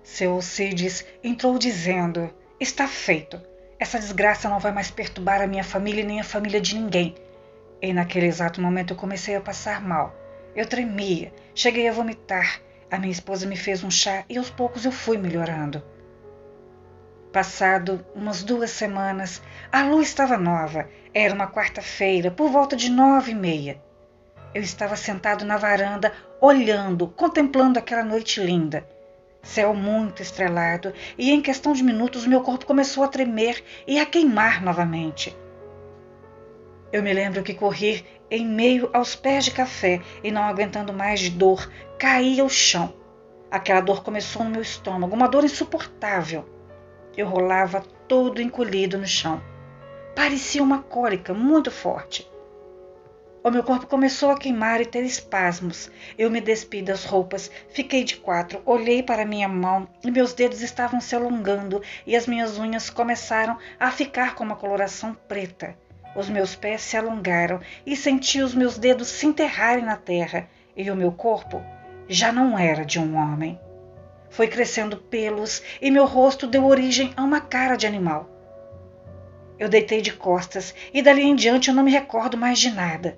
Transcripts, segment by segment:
Seu Alcides entrou dizendo: está feito. Essa desgraça não vai mais perturbar a minha família e nem a família de ninguém. E naquele exato momento eu comecei a passar mal. Eu tremia, cheguei a vomitar. A minha esposa me fez um chá e aos poucos eu fui melhorando. Passado umas 2 semanas, a lua estava nova. Era uma quarta-feira, por volta de 9h30. Eu estava sentado na varanda, olhando, contemplando aquela noite linda. Céu muito estrelado, e em questão de minutos meu corpo começou a tremer e a queimar novamente. Eu me lembro que corri em meio aos pés de café e, não aguentando mais de dor, caí ao chão. Aquela dor começou no meu estômago, uma dor insuportável. Eu rolava todo encolhido no chão. Parecia uma cólica muito forte. O meu corpo começou a queimar e ter espasmos. Eu me despi das roupas, fiquei de quatro, olhei para minha mão e meus dedos estavam se alongando e as minhas unhas começaram a ficar com uma coloração preta. Os meus pés se alongaram e senti os meus dedos se enterrarem na terra e o meu corpo já não era de um homem. Foi crescendo pelos e meu rosto deu origem a uma cara de animal. Eu deitei de costas e dali em diante eu não me recordo mais de nada.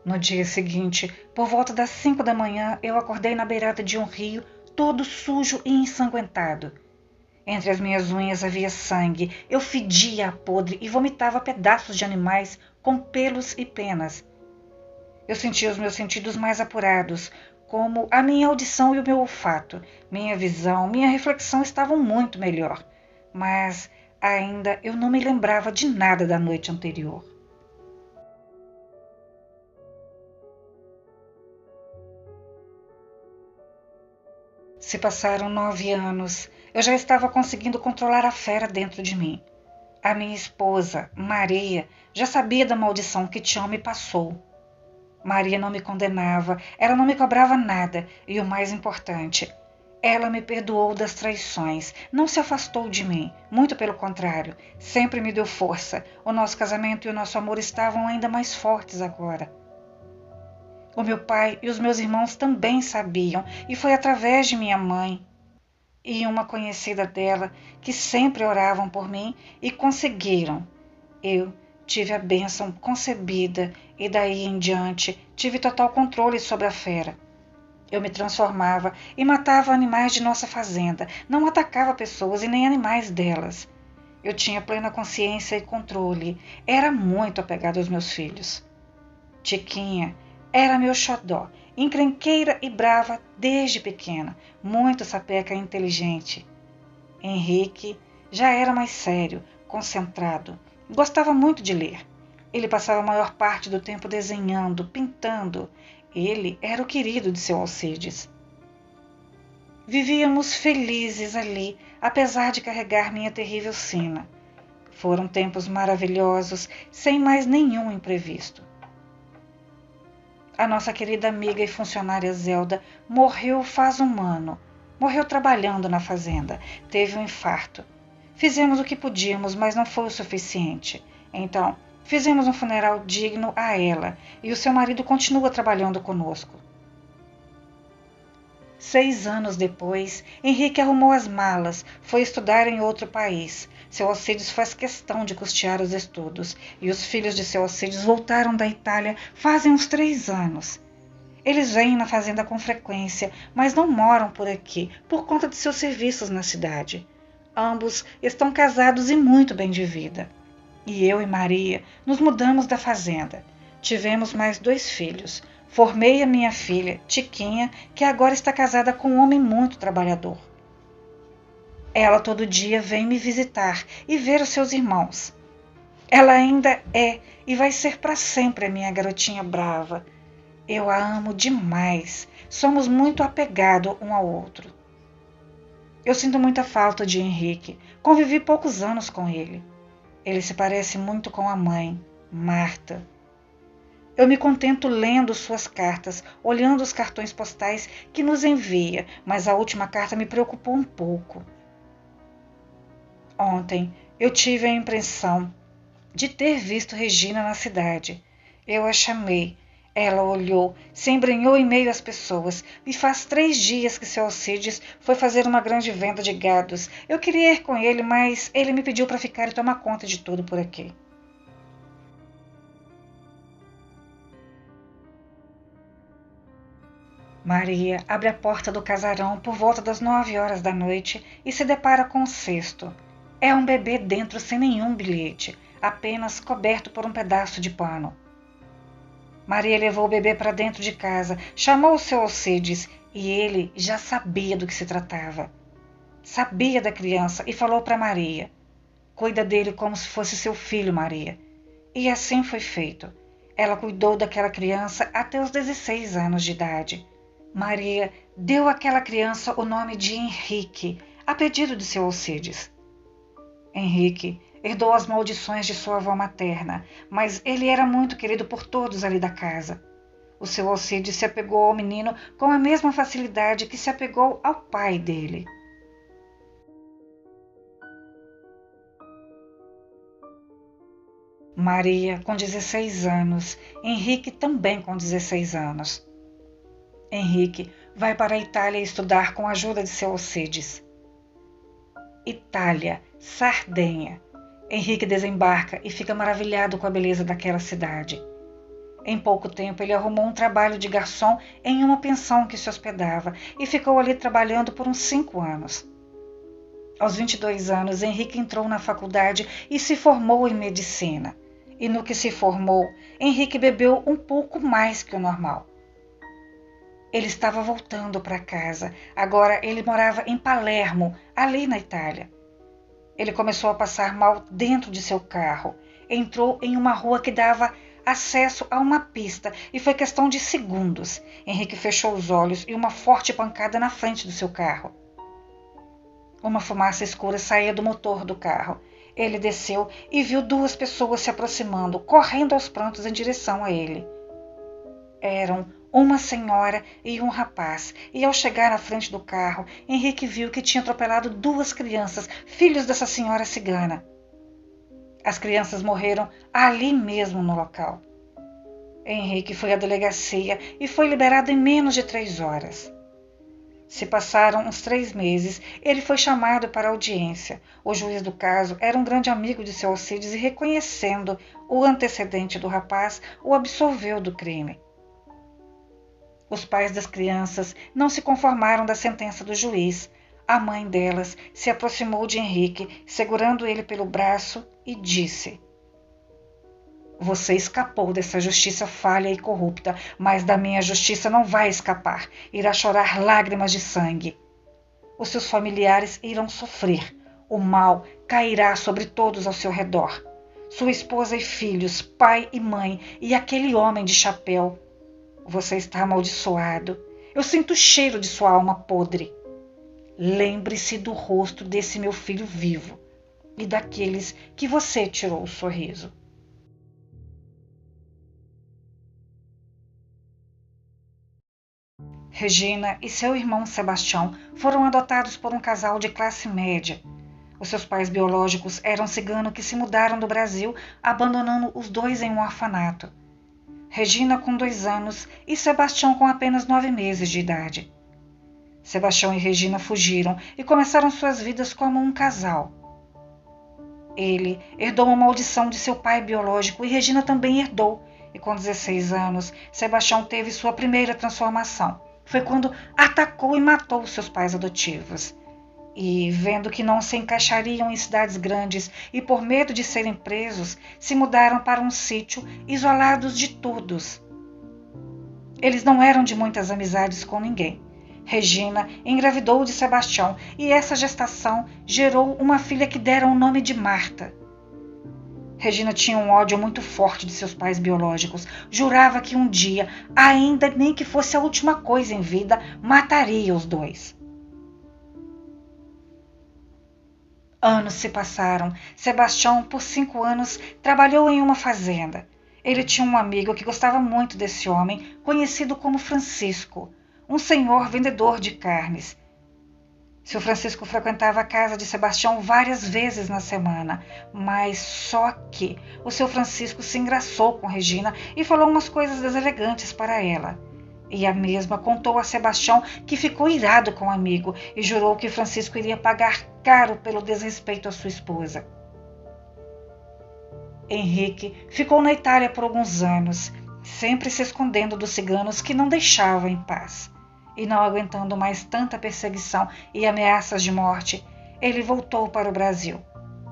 No dia seguinte, por volta das 5 da manhã, eu acordei na beirada de um rio, todo sujo e ensanguentado. Entre as minhas unhas havia sangue, eu fedia a podre e vomitava pedaços de animais com pelos e penas. Eu sentia os meus sentidos mais apurados, como a minha audição e o meu olfato. Minha visão, minha reflexão estavam muito melhor, mas ainda eu não me lembrava de nada da noite anterior. Se passaram 9 anos, eu já estava conseguindo controlar a fera dentro de mim. A minha esposa, Maria, já sabia da maldição que Tião me passou. Maria não me condenava, ela não me cobrava nada e o mais importante, ela me perdoou das traições, não se afastou de mim, muito pelo contrário, sempre me deu força. O nosso casamento e o nosso amor estavam ainda mais fortes agora. O meu pai e os meus irmãos também sabiam e foi através de minha mãe e uma conhecida dela que sempre oravam por mim e conseguiram. Eu tive a bênção concebida e daí em diante tive total controle sobre a fera. Eu me transformava e matava animais de nossa fazenda, não atacava pessoas e nem animais delas. Eu tinha plena consciência e controle, era muito apegada aos meus filhos. Tiquinha era meu xodó, encrenqueira e brava desde pequena, muito sapeca e inteligente. Henrique já era mais sério, concentrado. Gostava muito de ler. Ele passava a maior parte do tempo desenhando, pintando. Ele era o querido de seu Alcides. Vivíamos felizes ali, apesar de carregar minha terrível sina. Foram tempos maravilhosos, sem mais nenhum imprevisto. A nossa querida amiga e funcionária Zelda morreu faz um ano. Morreu trabalhando na fazenda. Teve um infarto. Fizemos o que podíamos, mas não foi o suficiente. Então, fizemos um funeral digno a ela e o seu marido continua trabalhando conosco. 6 anos depois, Henrique arrumou as malas, foi estudar em outro país. Seu Alcides faz questão de custear os estudos e os filhos de seu Alcides voltaram da Itália fazem uns 3 anos. Eles vêm na fazenda com frequência, mas não moram por aqui por conta de seus serviços na cidade. Ambos estão casados e muito bem de vida. E eu e Maria nos mudamos da fazenda. Tivemos mais 2 filhos. Formei a minha filha, Tiquinha, que agora está casada com um homem muito trabalhador. Ela todo dia vem me visitar e ver os seus irmãos. Ela ainda é e vai ser para sempre a minha garotinha brava. Eu a amo demais. Somos muito apegados um ao outro. Eu sinto muita falta de Henrique. Convivi poucos anos com ele. Ele se parece muito com a mãe, Marta. Eu me contento lendo suas cartas, olhando os cartões postais que nos envia, mas a última carta me preocupou um pouco. Ontem eu tive a impressão de ter visto Regina na cidade. Eu a chamei. Ela olhou, se embrenhou em meio às pessoas. E faz 3 dias que seu Alcides foi fazer uma grande venda de gados. Eu queria ir com ele, mas ele me pediu para ficar e tomar conta de tudo por aqui. Maria abre a porta do casarão por volta das 9 horas da noite e se depara com um cesto. É um bebê dentro sem nenhum bilhete, apenas coberto por um pedaço de pano. Maria levou o bebê para dentro de casa, chamou o seu Alcides e ele já sabia do que se tratava. Sabia da criança e falou para Maria: cuida dele como se fosse seu filho, Maria. E assim foi feito. Ela cuidou daquela criança até os 16 anos de idade. Maria deu àquela criança o nome de Henrique, a pedido de seu Alcides. Henrique herdou as maldições de sua avó materna, mas ele era muito querido por todos ali da casa. O seu Alcides se apegou ao menino com a mesma facilidade que se apegou ao pai dele. Maria com 16 anos, Henrique também com 16 anos. Henrique vai para a Itália estudar com a ajuda de seu Alcides. Itália, Sardenha. Henrique desembarca e fica maravilhado com a beleza daquela cidade. Em pouco tempo ele arrumou um trabalho de garçom em uma pensão que se hospedava e ficou ali trabalhando por uns 5 anos. Aos 22 anos, Henrique entrou na faculdade e se formou em medicina. E no que se formou, Henrique bebeu um pouco mais que o normal. Ele estava voltando para casa. Agora ele morava em Palermo, ali na Itália. Ele começou a passar mal dentro de seu carro. Entrou em uma rua que dava acesso a uma pista e foi questão de segundos. Henrique fechou os olhos e uma forte pancada na frente do seu carro. Uma fumaça escura saía do motor do carro. Ele desceu e viu 2 pessoas se aproximando, correndo aos prantos em direção a ele. Eram uma senhora e um rapaz, e ao chegar à frente do carro, Henrique viu que tinha atropelado 2 crianças, filhos dessa senhora cigana. As crianças morreram ali mesmo no local. Henrique foi à delegacia e foi liberado em menos de 3 horas. Se passaram uns 3 meses, ele foi chamado para audiência. O juiz do caso era um grande amigo de seu Alcides e, reconhecendo o antecedente do rapaz, o absolveu do crime. Os pais das crianças não se conformaram da sentença do juiz. A mãe delas se aproximou de Henrique, segurando ele pelo braço, e disse: você escapou dessa justiça falha e corrupta, mas da minha justiça não vai escapar. Irá chorar lágrimas de sangue. Os seus familiares irão sofrer. O mal cairá sobre todos ao seu redor. Sua esposa e filhos, pai e mãe, e aquele homem de chapéu. Você está amaldiçoado. Eu sinto o cheiro de sua alma podre. Lembre-se do rosto desse meu filho vivo e daqueles que você tirou o sorriso. Regina e seu irmão Sebastião foram adotados por um casal de classe média. Os seus pais biológicos eram ciganos que se mudaram do Brasil, abandonando os 2 em um orfanato. Regina com 2 anos e Sebastião com apenas 9 meses de idade. Sebastião e Regina fugiram e começaram suas vidas como um casal. Ele herdou uma maldição de seu pai biológico e Regina também herdou. E com 16 anos, Sebastião teve sua primeira transformação. Foi quando atacou e matou seus pais adotivos. E, vendo que não se encaixariam em cidades grandes e por medo de serem presos, se mudaram para um sítio isolados de todos. Eles não eram de muitas amizades com ninguém. Regina engravidou de Sebastião e essa gestação gerou uma filha que deram o nome de Marta. Regina tinha um ódio muito forte de seus pais biológicos. Jurava que um dia, ainda nem que fosse a última coisa em vida, mataria os 2. Anos se passaram. Sebastião, por 5 anos, trabalhou em uma fazenda. Ele tinha um amigo que gostava muito desse homem, conhecido como Francisco, um senhor vendedor de carnes. Seu Francisco frequentava a casa de Sebastião várias vezes na semana, mas só que o seu Francisco se engraçou com Regina e falou umas coisas deselegantes para ela. E a mesma contou a Sebastião, que ficou irado com o amigo e jurou que Francisco iria pagar caro pelo desrespeito à sua esposa. Henrique ficou na Itália por alguns anos, sempre se escondendo dos ciganos que não deixavam em paz. E não aguentando mais tanta perseguição e ameaças de morte, ele voltou para o Brasil.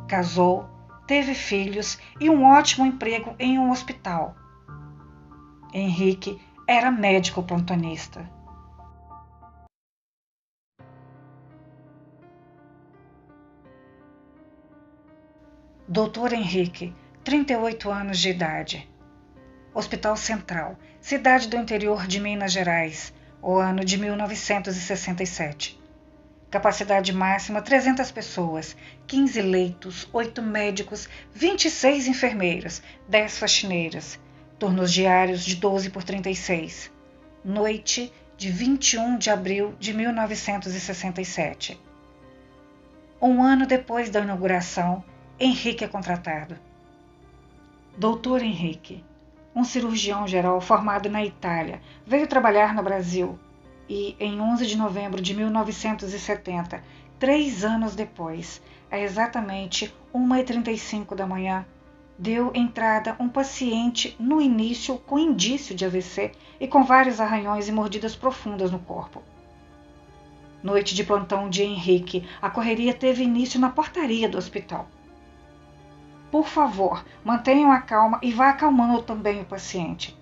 Casou, teve filhos e um ótimo emprego em um hospital. Henrique era médico plantonista. Doutor Henrique, 38 anos de idade. Hospital Central, cidade do interior de Minas Gerais, o ano de 1967. Capacidade máxima 300 pessoas, 15 leitos, 8 médicos, 26 enfermeiros, 10 faxineiras. Turnos diários de 12 por 36. Noite de 21 de abril de 1967. Um ano depois da inauguração, Henrique é contratado. Doutor Henrique, um cirurgião geral formado na Itália, veio trabalhar no Brasil e, em 11 de novembro de 1970, 3 anos depois, a exatamente 1h35 da manhã, deu entrada um paciente no início com indício de AVC e com vários arranhões e mordidas profundas no corpo. Noite de plantão de Henrique, a correria teve início na portaria do hospital. Por favor, mantenham a calma e vá acalmando também o paciente.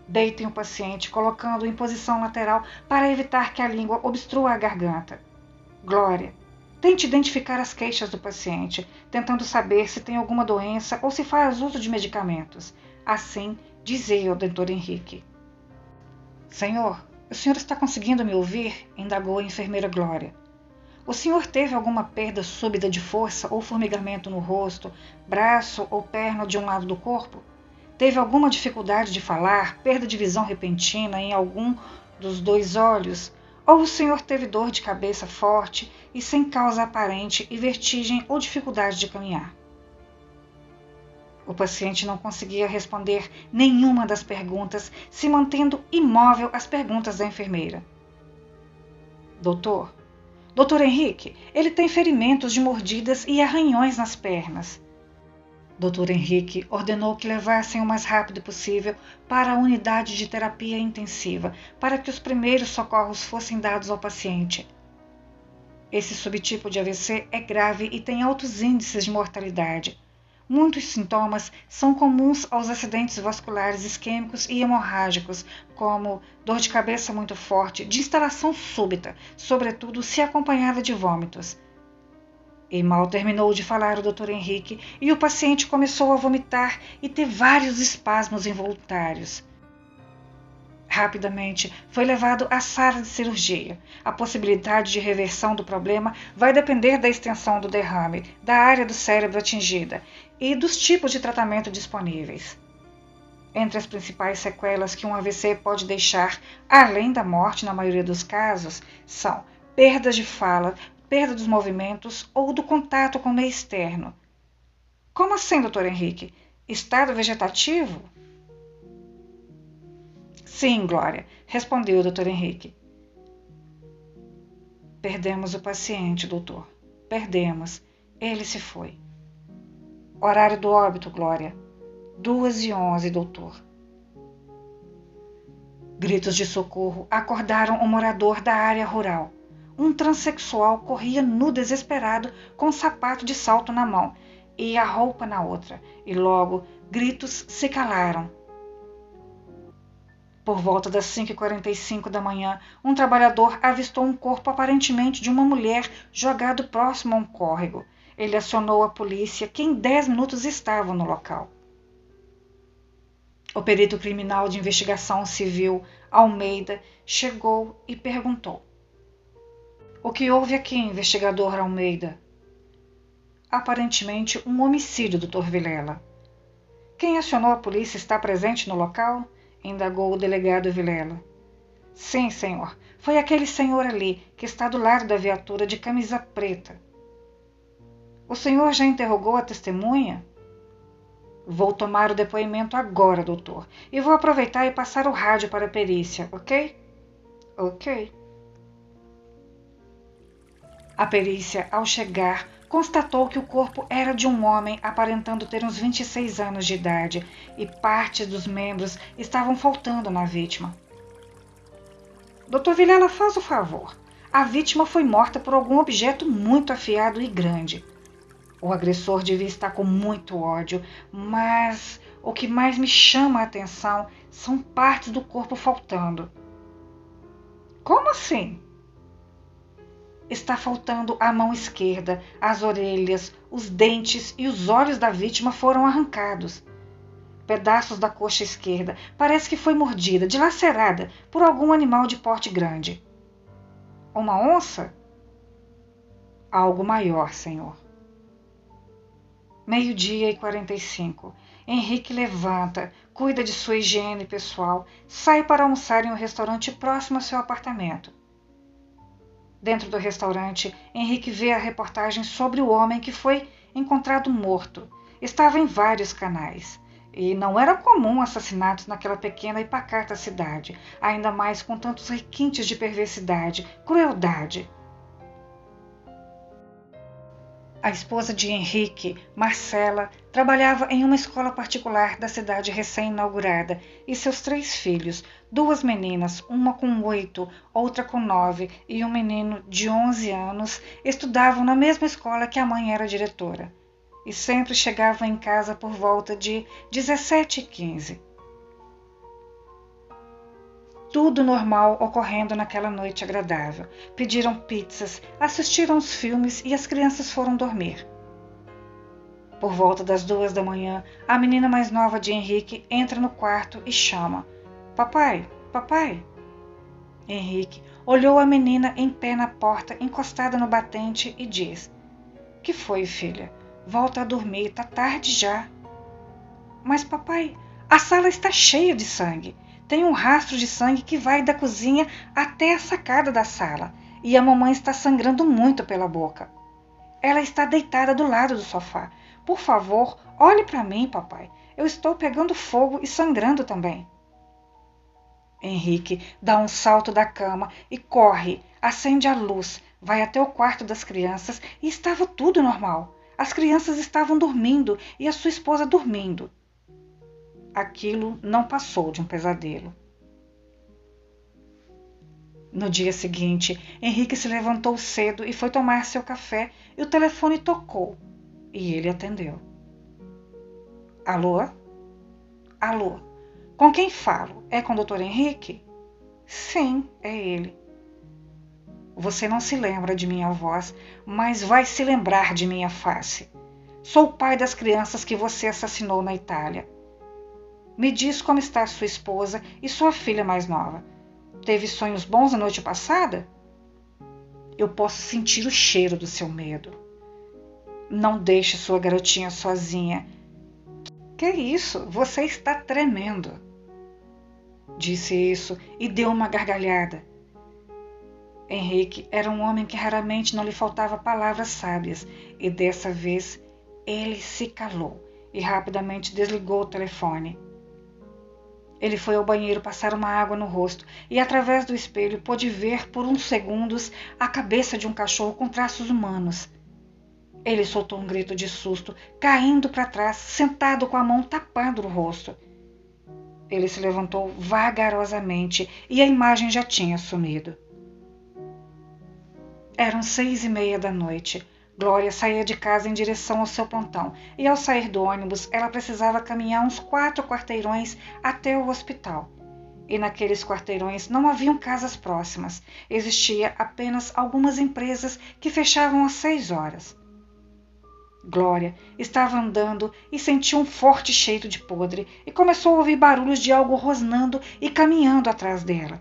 Deitem o paciente, colocando-o em posição lateral para evitar que a língua obstrua a garganta. Glória, tente identificar as queixas do paciente, tentando saber se tem alguma doença ou se faz uso de medicamentos. Assim, dizia ao Dr. Henrique. Senhor, o senhor está conseguindo me ouvir? Indagou a enfermeira Glória. O senhor teve alguma perda súbita de força ou formigamento no rosto, braço ou perna de um lado do corpo? Teve alguma dificuldade de falar, perda de visão repentina em algum dos 2 olhos? Ou o senhor teve dor de cabeça forte e sem causa aparente e vertigem ou dificuldade de caminhar? O paciente não conseguia responder nenhuma das perguntas, se mantendo imóvel às perguntas da enfermeira. Doutor Henrique, ele tem ferimentos de mordidas e arranhões nas pernas. Dr. Henrique ordenou que levassem o mais rápido possível para a unidade de terapia intensiva, para que os primeiros socorros fossem dados ao paciente. Esse subtipo de AVC é grave e tem altos índices de mortalidade. Muitos sintomas são comuns aos acidentes vasculares isquêmicos e hemorrágicos, como dor de cabeça muito forte, de instalação súbita, sobretudo se acompanhada de vômitos. E mal terminou de falar o Dr. Henrique e o paciente começou a vomitar e ter vários espasmos involuntários. Rapidamente foi levado à sala de cirurgia. A possibilidade de reversão do problema vai depender da extensão do derrame, da área do cérebro atingida e dos tipos de tratamento disponíveis. Entre as principais sequelas que um AVC pode deixar, além da morte na maioria dos casos, são perdas de fala, perda dos movimentos ou do contato com o meio externo. Como assim, Dr. Henrique? Estado vegetativo? Sim, Glória, respondeu o Dr. Henrique. Perdemos o paciente, doutor. Perdemos. Ele se foi. Horário do óbito, Glória. 2h11, doutor. Gritos de socorro acordaram o morador da área rural. Um transexual corria nu desesperado com um sapato de salto na mão e a roupa na outra, e logo gritos se calaram. Por volta das 5h45 da manhã, um trabalhador avistou um corpo aparentemente de uma mulher jogado próximo a um córrego. Ele acionou a polícia, que em 10 minutos estava no local. O perito criminal de investigação civil, Almeida, chegou e perguntou. O que houve aqui, investigador Almeida? Aparentemente um homicídio, Dr. Vilela. Quem acionou a polícia está presente no local? Indagou o delegado Vilela. Sim, senhor. Foi aquele senhor ali, que está do lado da viatura de camisa preta. O senhor já interrogou a testemunha? Vou tomar o depoimento agora, doutor, e vou aproveitar e passar o rádio para a perícia, ok? Ok. A perícia, ao chegar, constatou que o corpo era de um homem aparentando ter uns 26 anos de idade e partes dos membros estavam faltando na vítima. Dr. Vilela, faz o favor. A vítima foi morta por algum objeto muito afiado e grande. O agressor devia estar com muito ódio, mas o que mais me chama a atenção são partes do corpo faltando. Como assim? Está faltando a mão esquerda, as orelhas, os dentes e os olhos da vítima foram arrancados. Pedaços da coxa esquerda, parece que foi mordida, dilacerada por algum animal de porte grande. Uma onça? Algo maior, senhor. 12h45. Henrique levanta, cuida de sua higiene pessoal, sai para almoçar em um restaurante próximo ao seu apartamento. Dentro do restaurante, Henrique vê a reportagem sobre o homem que foi encontrado morto. Estava em vários canais. E não era comum assassinatos naquela pequena e pacata cidade, ainda mais com tantos requintes de perversidade, crueldade. A esposa de Henrique, Marcela, trabalhava em uma escola particular da cidade recém-inaugurada e seus 3 filhos, 2 meninas, uma com 8, outra com 9 e um menino de 11 anos, estudavam na mesma escola que a mãe era diretora e sempre chegavam em casa por volta de 17h15. Tudo normal ocorrendo naquela noite agradável. Pediram pizzas, assistiram os filmes e as crianças foram dormir. Por volta das 2h, a menina mais nova de Henrique entra no quarto e chama: Papai, papai. Henrique olhou a menina em pé na porta, encostada no batente, e diz: Que foi, filha? Volta a dormir, tá tarde já. Mas papai, a sala está cheia de sangue. Tem um rastro de sangue que vai da cozinha até a sacada da sala, e a mamãe está sangrando muito pela boca. Ela está deitada do lado do sofá. Por favor, olhe para mim, papai. Eu estou pegando fogo e sangrando também. Henrique dá um salto da cama e corre, acende a luz, vai até o quarto das crianças e estava tudo normal. As crianças estavam dormindo e a sua esposa dormindo. Aquilo não passou de um pesadelo. No dia seguinte, Henrique se levantou cedo e foi tomar seu café e o telefone tocou e ele atendeu. Alô? Alô? Com quem falo? É com o Dr. Henrique? Sim, é ele. Você não se lembra de minha voz, mas vai se lembrar de minha face. Sou o pai das crianças que você assassinou na Itália. Me diz como está sua esposa e sua filha mais nova. Teve sonhos bons na noite passada? Eu posso sentir o cheiro do seu medo. Não deixe sua garotinha sozinha. Que isso? Você está tremendo. Disse isso e deu uma gargalhada. Henrique era um homem que raramente não lhe faltava palavras sábias, e dessa vez ele se calou e rapidamente desligou o telefone. Ele foi ao banheiro passar uma água no rosto e, através do espelho, pôde ver por uns segundos a cabeça de um cachorro com traços humanos. Ele soltou um grito de susto, caindo para trás, sentado com a mão tapada no rosto. Ele se levantou vagarosamente e a imagem já tinha sumido. Eram 6h30. Glória saía de casa em direção ao seu pontão, e ao sair do ônibus ela precisava caminhar uns 4 quarteirões até o hospital. E naqueles quarteirões não haviam casas próximas, existia apenas algumas empresas que fechavam às 6h. Glória estava andando e sentiu um forte cheiro de podre e começou a ouvir barulhos de algo rosnando e caminhando atrás dela.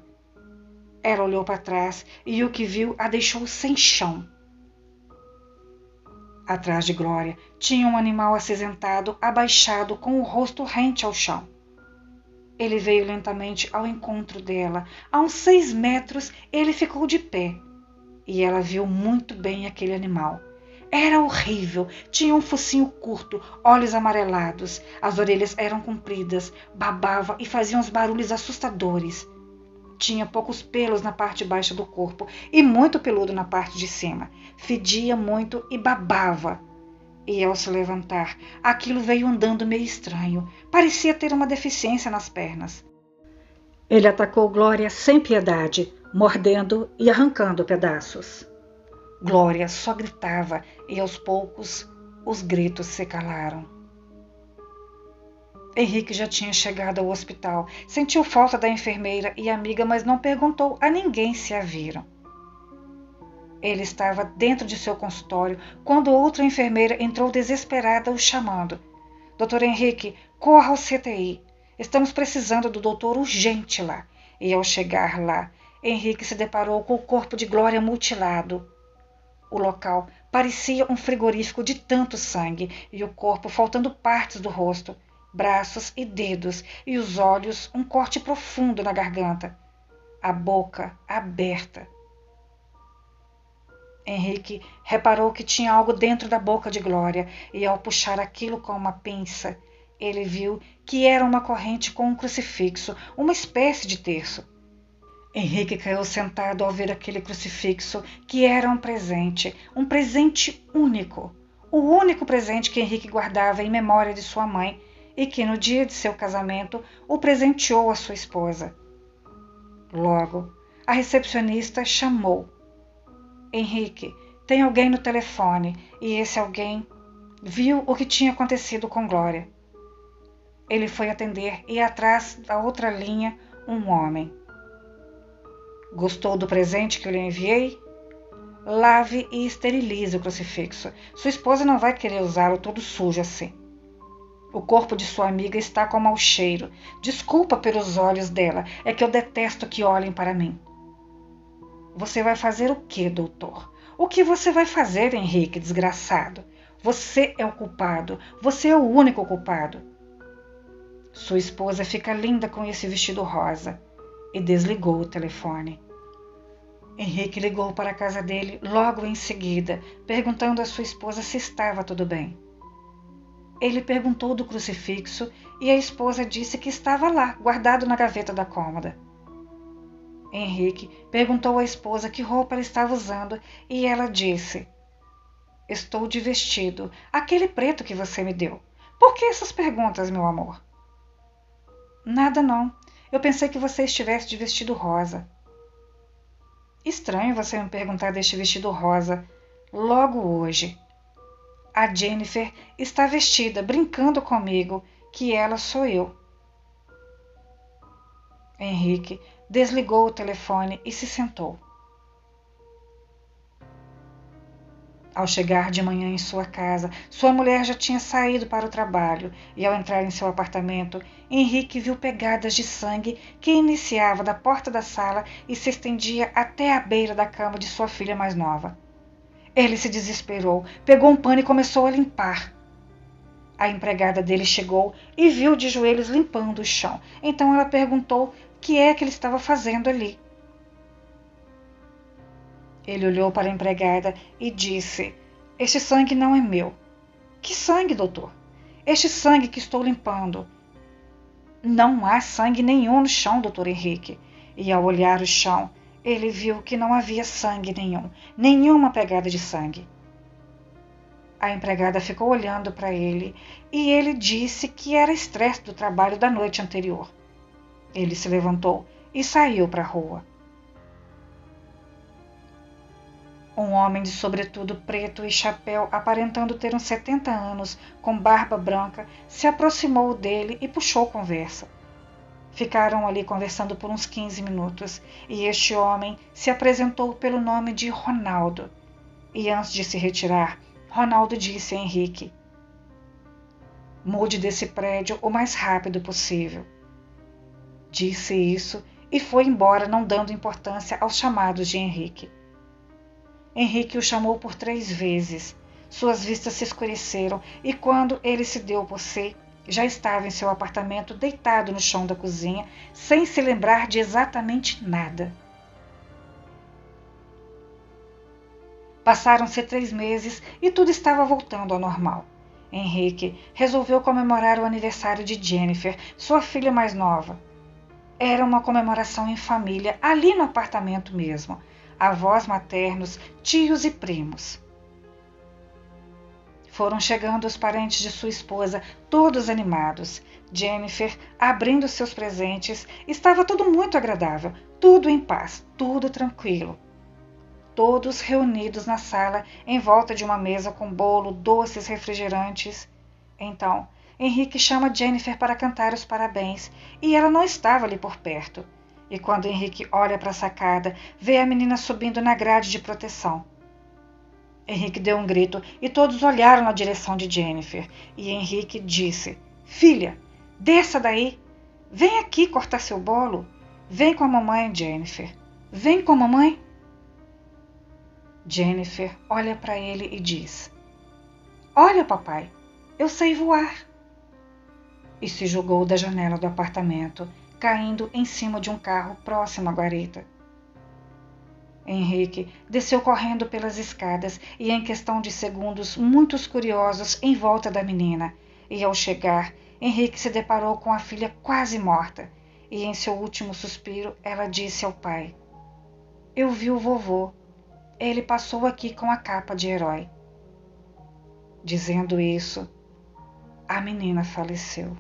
Ela olhou para trás e o que viu a deixou sem chão. Atrás de Glória tinha um animal acinzentado, abaixado, com o rosto rente ao chão. Ele veio lentamente ao encontro dela. A uns 6 metros, ele ficou de pé. E ela viu muito bem aquele animal. Era horrível, tinha um focinho curto, olhos amarelados, as orelhas eram compridas, babava e fazia uns barulhos assustadores. Tinha poucos pelos na parte baixa do corpo e muito peludo na parte de cima. Fedia muito e babava. E ao se levantar, aquilo veio andando meio estranho. Parecia ter uma deficiência nas pernas. Ele atacou Glória sem piedade, mordendo e arrancando pedaços. Glória só gritava e aos poucos os gritos se calaram. Henrique já tinha chegado ao hospital. Sentiu falta da enfermeira e amiga, mas não perguntou a ninguém se a viram. Ele estava dentro de seu consultório quando outra enfermeira entrou desesperada o chamando. Doutor Henrique, corra ao CTI. Estamos precisando do doutor urgente lá. E ao chegar lá, Henrique se deparou com o corpo de Glória mutilado. O local parecia um frigorífico de tanto sangue e o corpo faltando partes do rosto, braços e dedos, e os olhos um corte profundo na garganta, a boca aberta. Henrique reparou que tinha algo dentro da boca de Glória e ao puxar aquilo com uma pinça, ele viu que era uma corrente com um crucifixo, uma espécie de terço. Henrique caiu sentado ao ver aquele crucifixo, que era um presente único, o único presente que Henrique guardava em memória de sua mãe e que no dia de seu casamento o presenteou à sua esposa. Logo, a recepcionista chamou. Henrique, tem alguém no telefone, e esse alguém viu o que tinha acontecido com Glória. Ele foi atender e atrás da outra linha um homem. Gostou do presente que eu lhe enviei? Lave e esterilize o crucifixo. Sua esposa não vai querer usá-lo todo sujo assim. O corpo de sua amiga está com mau cheiro. Desculpa pelos olhos dela, é que eu detesto que olhem para mim. Você vai fazer o quê, doutor? O que você vai fazer, Henrique, desgraçado? Você é o culpado. Você é o único culpado. Sua esposa fica linda com esse vestido rosa. E desligou o telefone. Henrique ligou para a casa dele logo em seguida, perguntando à sua esposa se estava tudo bem. Ele perguntou do crucifixo e a esposa disse que estava lá, guardado na gaveta da cômoda. Henrique perguntou à esposa que roupa ela estava usando e ela disse: Estou de vestido, aquele preto que você me deu. Por que essas perguntas, meu amor? Nada não. Eu pensei que você estivesse de vestido rosa. Estranho você me perguntar deste vestido rosa logo hoje. A Jennifer está vestida, brincando comigo, que ela sou eu. Henrique desligou o telefone e se sentou. Ao chegar de manhã em sua casa, sua mulher já tinha saído para o trabalho e, ao entrar em seu apartamento, Henrique viu pegadas de sangue que iniciava da porta da sala e se estendia até a beira da cama de sua filha mais nova. Ele se desesperou, pegou um pano e começou a limpar. A empregada dele chegou e viu de joelhos limpando o chão. Então ela perguntou o que é que ele estava fazendo ali. Ele olhou para a empregada e disse: Este sangue não é meu. Que sangue, doutor? Este sangue que estou limpando. Não há sangue nenhum no chão, doutor Henrique. E ao olhar o chão, ele viu que não havia sangue nenhum, nenhuma pegada de sangue. A empregada ficou olhando para ele e ele disse que era estresse do trabalho da noite anterior. Ele se levantou e saiu para a rua. Um homem de sobretudo preto e chapéu, aparentando ter uns 70 anos, com barba branca, se aproximou dele e puxou conversa. Ficaram ali conversando por uns 15 minutos, e este homem se apresentou pelo nome de Ronaldo. E antes de se retirar, Ronaldo disse a Henrique: Mude desse prédio o mais rápido possível. Disse isso e foi embora, não dando importância aos chamados de Henrique. Henrique o chamou por 3 vezes. Suas vistas se escureceram e quando ele se deu por si, Já estava em seu apartamento, deitado no chão da cozinha, sem se lembrar de exatamente nada. Passaram-se 3 meses e tudo estava voltando ao normal. Henrique resolveu comemorar o aniversário de Jennifer, sua filha mais nova. Era uma comemoração em família, ali no apartamento mesmo. Avós maternos, tios e primos. Foram chegando os parentes de sua esposa, todos animados. Jennifer, abrindo seus presentes, estava tudo muito agradável, tudo em paz, tudo tranquilo. Todos reunidos na sala, em volta de uma mesa com bolo, doces, refrigerantes. Então, Henrique chama Jennifer para cantar os parabéns, e ela não estava ali por perto. E quando Henrique olha para a sacada, vê a menina subindo na grade de proteção. Henrique deu um grito e todos olharam na direção de Jennifer. E Henrique disse: Filha, desça daí. Vem aqui cortar seu bolo. Vem com a mamãe, Jennifer. Vem com a mamãe. Jennifer olha para ele e diz: Olha, papai, eu sei voar. E se jogou da janela do apartamento, caindo em cima de um carro próximo à guarita. Henrique desceu correndo pelas escadas e, em questão de segundos, muitos curiosos em volta da menina. E, ao chegar, Henrique se deparou com a filha quase morta. E, em seu último suspiro, ela disse ao pai: Eu vi o vovô. Ele passou aqui com a capa de herói. Dizendo isso, a menina faleceu.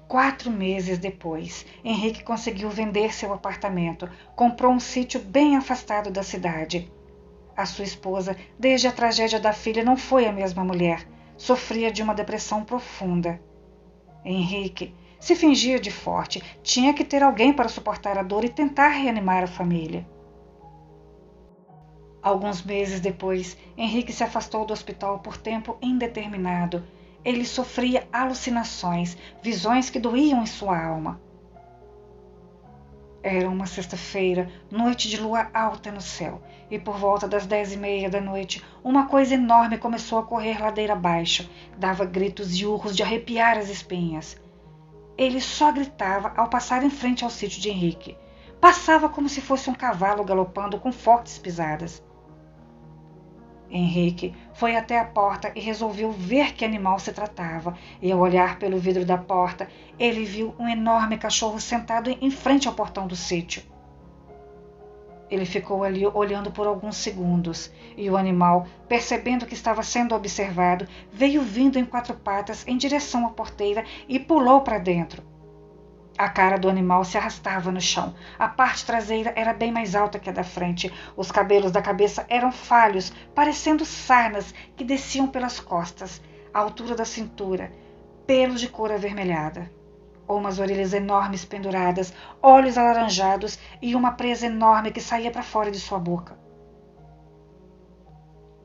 4 meses depois, Henrique conseguiu vender seu apartamento, comprou um sítio bem afastado da cidade. A sua esposa, desde a tragédia da filha, não foi a mesma mulher. Sofria de uma depressão profunda. Henrique se fingia de forte, tinha que ter alguém para suportar a dor e tentar reanimar a família. Alguns meses depois, Henrique se afastou do hospital por tempo indeterminado. Ele sofria alucinações, visões que doíam em sua alma. Era uma sexta-feira, noite de lua alta no céu, e por volta das 10h30 da noite, uma coisa enorme começou a correr ladeira abaixo, dava gritos e urros de arrepiar as espinhas. Ele só gritava ao passar em frente ao sítio de Henrique. Passava como se fosse um cavalo galopando com fortes pisadas. Henrique foi até a porta e resolveu ver que animal se tratava, e ao olhar pelo vidro da porta, ele viu um enorme cachorro sentado em frente ao portão do sítio. Ele ficou ali olhando por alguns segundos, e o animal, percebendo que estava sendo observado, veio vindo em 4 patas em direção à porteira e pulou para dentro. A cara do animal se arrastava no chão. A parte traseira era bem mais alta que a da frente. Os cabelos da cabeça eram falhos, parecendo sarnas que desciam pelas costas, à altura da cintura, pelos de cor avermelhada. Umas orelhas enormes penduradas, olhos alaranjados e uma presa enorme que saía para fora de sua boca.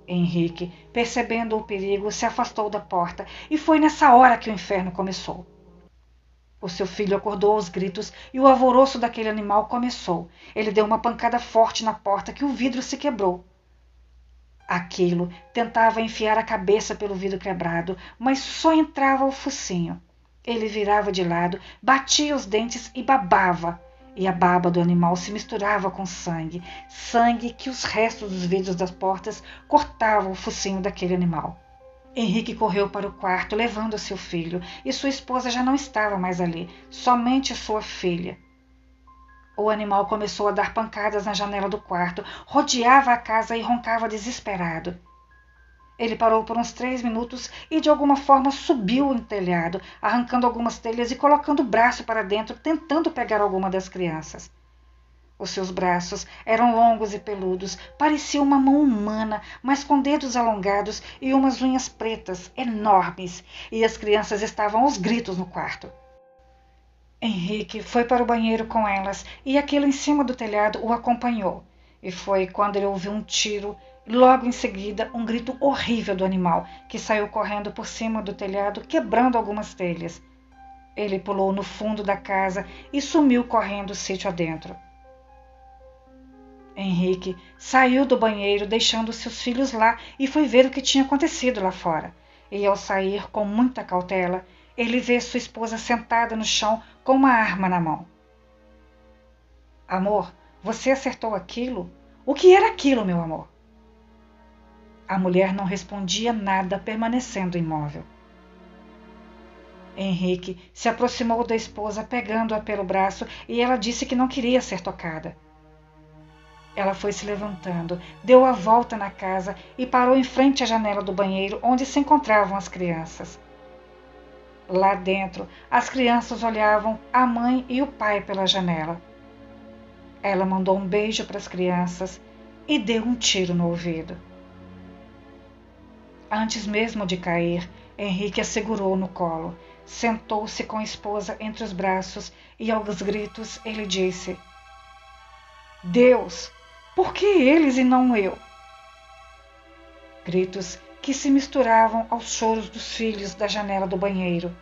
Henrique, percebendo o perigo, se afastou da porta, e foi nessa hora que o inferno começou. O seu filho acordou aos gritos e o alvoroço daquele animal começou. Ele deu uma pancada forte na porta que o vidro se quebrou. Aquilo tentava enfiar a cabeça pelo vidro quebrado, mas só entrava o focinho. Ele virava de lado, batia os dentes e babava. E a baba do animal se misturava com sangue, sangue que os restos dos vidros das portas cortavam o focinho daquele animal. Henrique correu para o quarto, levando seu filho, e sua esposa já não estava mais ali, somente sua filha. O animal começou a dar pancadas na janela do quarto, rodeava a casa e roncava desesperado. Ele parou por uns 3 minutos e de alguma forma subiu no telhado, arrancando algumas telhas e colocando o braço para dentro, tentando pegar alguma das crianças. Os seus braços eram longos e peludos, parecia uma mão humana, mas com dedos alongados e umas unhas pretas, enormes, e as crianças estavam aos gritos no quarto. Henrique foi para o banheiro com elas, e aquilo em cima do telhado o acompanhou. E foi quando ele ouviu um tiro, e logo em seguida um grito horrível do animal, que saiu correndo por cima do telhado, quebrando algumas telhas. Ele pulou no fundo da casa e sumiu correndo o sítio adentro. Henrique saiu do banheiro, deixando seus filhos lá, e foi ver o que tinha acontecido lá fora. E ao sair com muita cautela, ele vê sua esposa sentada no chão com uma arma na mão. Amor, você acertou aquilo? O que era aquilo, meu amor? A mulher não respondia nada, permanecendo imóvel. Henrique se aproximou da esposa, pegando-a pelo braço, e ela disse que não queria ser tocada. Ela foi se levantando, deu a volta na casa e parou em frente à janela do banheiro onde se encontravam as crianças. Lá dentro, as crianças olhavam a mãe e o pai pela janela. Ela mandou um beijo para as crianças e deu um tiro no ouvido. Antes mesmo de cair, Henrique a segurou no colo, sentou-se com a esposa entre os braços e, aos gritos, ele disse: Deus, por que eles e não eu? Gritos que se misturavam aos choros dos filhos da janela do banheiro.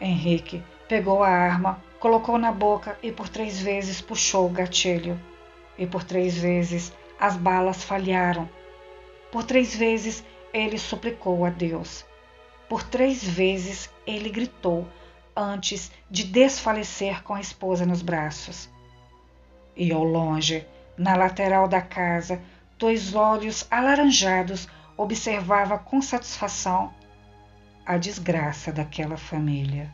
Henrique pegou a arma, colocou na boca e por 3 vezes puxou o gatilho. E por 3 vezes as balas falharam. Por 3 vezes ele suplicou a Deus. Por 3 vezes ele gritou antes de desfalecer com a esposa nos braços. E ao longe, na lateral da casa, 2 olhos alaranjados observava com satisfação a desgraça daquela família.